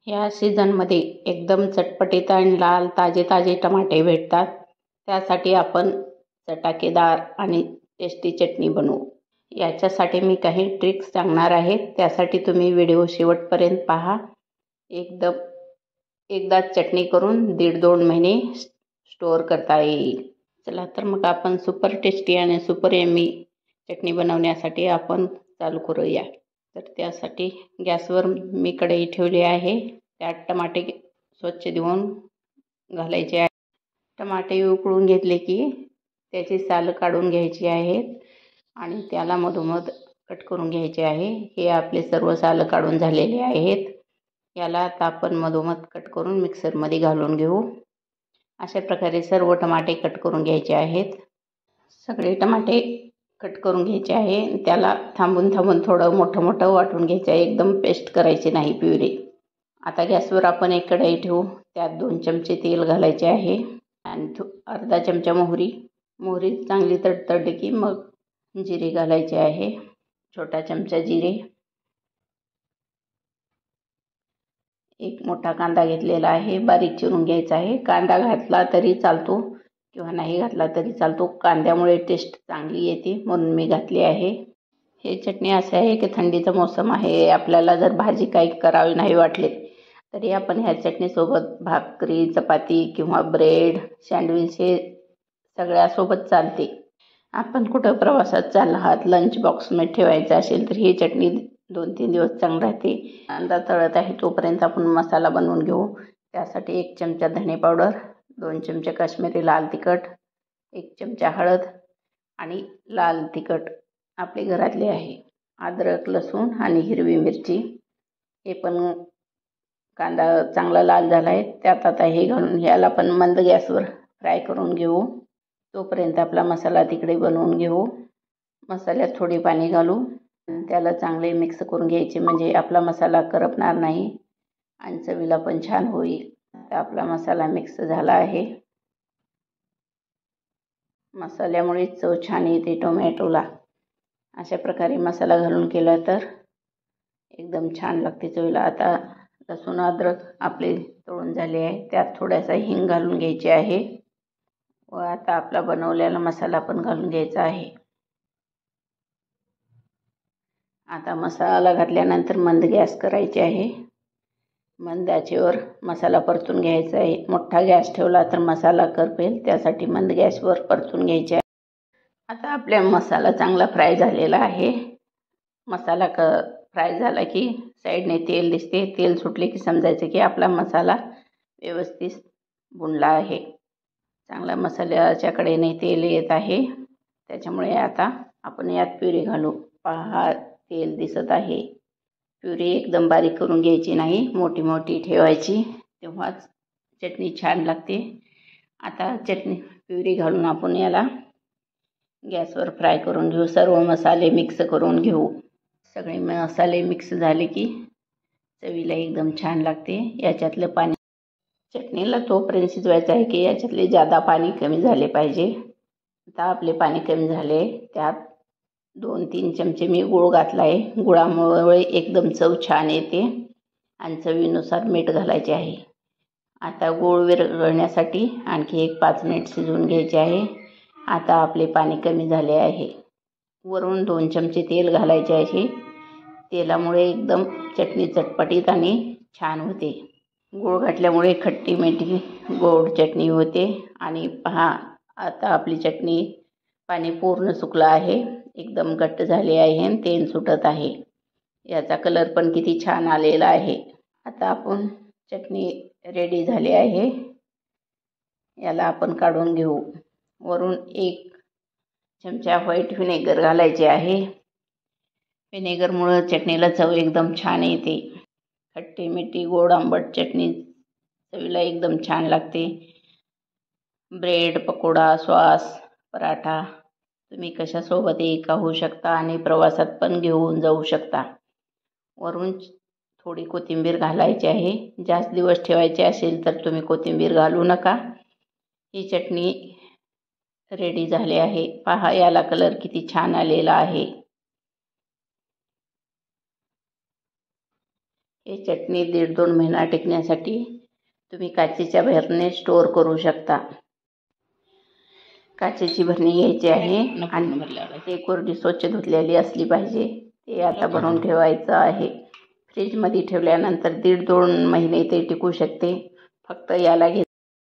ह्या सीझनमध्ये एकदम चटपटीत आणि लाल ताजे ताजे टमाटे भेटतात. त्यासाठी आपण चटाकेदार आणि टेस्टी चटणी बनवू. याच्यासाठी मी काही ट्रिक्स सांगणार आहे. त्यासाठी तुम्ही व्हिडिओ शेवटपर्यंत पहा. एकदम एकदाच चटणी करून 1.5-2 महिने स्टोअर करता येईल. चला तर मग आपण सुपर टेस्टी आणि सुपर यम्मी चटणी बनवण्यासाठी आपण चालू करूया. तर त्यासाठी गॅसवर मी कढई ठेवली आहे. त्यात टमाटे स्वच्छ धुवून घालायचे आहे. टमाटे उकळून घेतले की त्याची साल काढून घ्यायची आहेत आणि त्याला मधोमध कट करून घ्यायचे आहे. हे आपले सर्व साल काढून झालेले आहेत. याला आता आपण मधोमध कट करून मिक्सरमध्ये घालून घेऊ. अशा प्रकारे सर्व टमाटे कट करून घ्यायचे आहेत. सगळे टमाटे कट करून घ्यायचे आहे. त्याला थांबून थोडं मोठं वाटून घ्यायचं आहे. एकदम पेस्ट करायची नाही प्युरी. आता गॅसवर आपण एक कढई ठेवू. त्यात 2 चमचे तेल घालायचे आहे आणि अर्धा चमचा मोहरी चांगली तडतडली की मग जिरे घालायचे आहे. छोटा चमचा जिरे. एक मोठा कांदा घेतलेला आहे, बारीक चिरून घ्यायचा आहे. कांदा घातला तरी चालतो किंवा नाही घातला तरी चालतो. कांद्यामुळे टेस्ट चांगली येते म्हणून मी घातली आहे. हे चटणी असे आहे की थंडीचा मोसम आहे. आपल्याला जर भाजी काही करावी नाही वाटली तरी आपण ह्या चटणीसोबत भाकरी, चपाती किंवा ब्रेड, सँडविच हे सगळ्यासोबत चालते. आपण कुठं प्रवासात चालला आहात, लंच बॉक्समध्ये ठेवायचं असेल तर ही चटणी 2-3 दिवस चांगली राहते. कांदा तळत आहे तोपर्यंत आपण मसाला बनवून घेऊ. त्यासाठी 1 चमचा धणे पावडर, 2 चमचे काश्मीरी लाल तिखट, 1 चमचा हळद आणि लाल तिखट आपले घरातले आहे. अद्रक, लसूण आणि हिरवी मिरची. हे पण कांदा चांगला लाल झाला आहे. त्यात आता हे घालून ह्याला पण मंद गॅसवर फ्राय करून घेऊ. तोपर्यंत आपला मसाला तिकडे बनवून घेऊ. मसाल्यात थोडी पाणी घालू. त्याला चांगले मिक्स करून घ्यायचे म्हणजे आपला मसाला करपणार नाही आणि चवीला पण छान होईल. आता आपला मसाला मिक्स झाला आहे. मसाल्यामुळे चव छान येते टोमॅटोला. अशा प्रकारे मसाला घालून केला तर एकदम छान लागते चवीला. आता लसूण अद्रक आपले तळून झाले आहे. त्यात थोडासा हिंग घालून घ्यायचे आहे व आता आपला बनवलेला मसाला पण घालून घ्यायचा आहे. आता मसाला घातल्यानंतर मंद गॅस करायचे आहे. मंद आचेवर मसाला परतून घ्यायचा आहे. मोठा गॅस ठेवला तर मसाला करपेल, त्यासाठी मंद गॅसवर परतून घ्यायचे आहे. आता आपला मसाला चांगला फ्राय झालेला आहे. मसाला फ्राय झाला की साईडने तेल दिसते. तेल सुटले की समजायचं की आपला मसाला व्यवस्थित भुनला आहे. चांगला मसाल्याच्या कडेने तेल येत आहे. त्याच्यामुळे आता आपण यात प्युरी घालू. पहा, तेल दिसत आहे. प्युरी एकदम बारीक करून घ्यायची नाही, मोठी ठेवायची, तेव्हाच चटणी छान लागते. आता चटणी प्युरी घालून आपण याला गॅसवर फ्राय करून घेऊ. सर्व मसाले मिक्स करून घेऊ. सगळे मसाले मिक्स झाले की चवीला एकदम छान लागते. याच्यातलं पाणी चटणीला तोपर्यंत शिजवायचं आहे की याच्यातले जादा पाणी कमी झाले पाहिजे. आता आपले पाणी कमी झाले. त्यात 2-3 चमचे मी गूळ घातला आहे. गुळामुळे एकदम चव छान येते आणि चवीनुसार मीठ घालायचे आहे. आता गूळ विरघळण्यासाठी आणखी 1-5 मिनिट शिजवून घ्यायचे आहे. आता आपले पाणी कमी झाले आहे. वरून 2 चमचे तेल घालायचे आहे. तेलामुळे एकदम चटणी चटपटीत आणि छान होते. गूळ घातल्यामुळे खट्टी मिठी गोड चटणी होते. आणि पहा, आता आपली चटणी पाणी पूर्ण सुकलं आहे. एकदम घट्ट झाली आहे आणि तेल सुटत आहे. याचा कलर पण किती छान आलेला आहे. आता आपण चटणी रेडी झाली आहे. याला आपण काढून घेऊ. वरून 1 चमचा व्हाईट व्हिनेगर घालायचे आहे. व्हिनेगरमुळं चटणीला चव एकदम छान येते. खट्टी मिठी गोड आंबट चटणी चवीला एकदम छान लागते. ब्रेड, पकोडा, सॉस, पराठा तुम्ही कशासोबतही खाऊ शकता आणि प्रवासात पण घेऊन जाऊ शकता. वरून थोडी कोथिंबीर घालायची आहे. जास्त दिवस ठेवायचे असेल तर तुम्ही कोथिंबीर घालू नका. ही चटणी रेडी झाली आहे. पहा, याला कलर किती छान आलेला आहे. ही चटणी 1.5-2 महिना टिकण्यासाठी तुम्ही काचेच्या भरणी स्टोअर करू शकता. काचेची भरणी घ्यायची आहे आणि ते कोरडी स्वच्छ धुतलेली असली पाहिजे. ते आता भरून ठेवायचं आहे. फ्रीजमध्ये ठेवल्यानंतर 1.5-2 महिने ते टिकू शकते. फक्त याला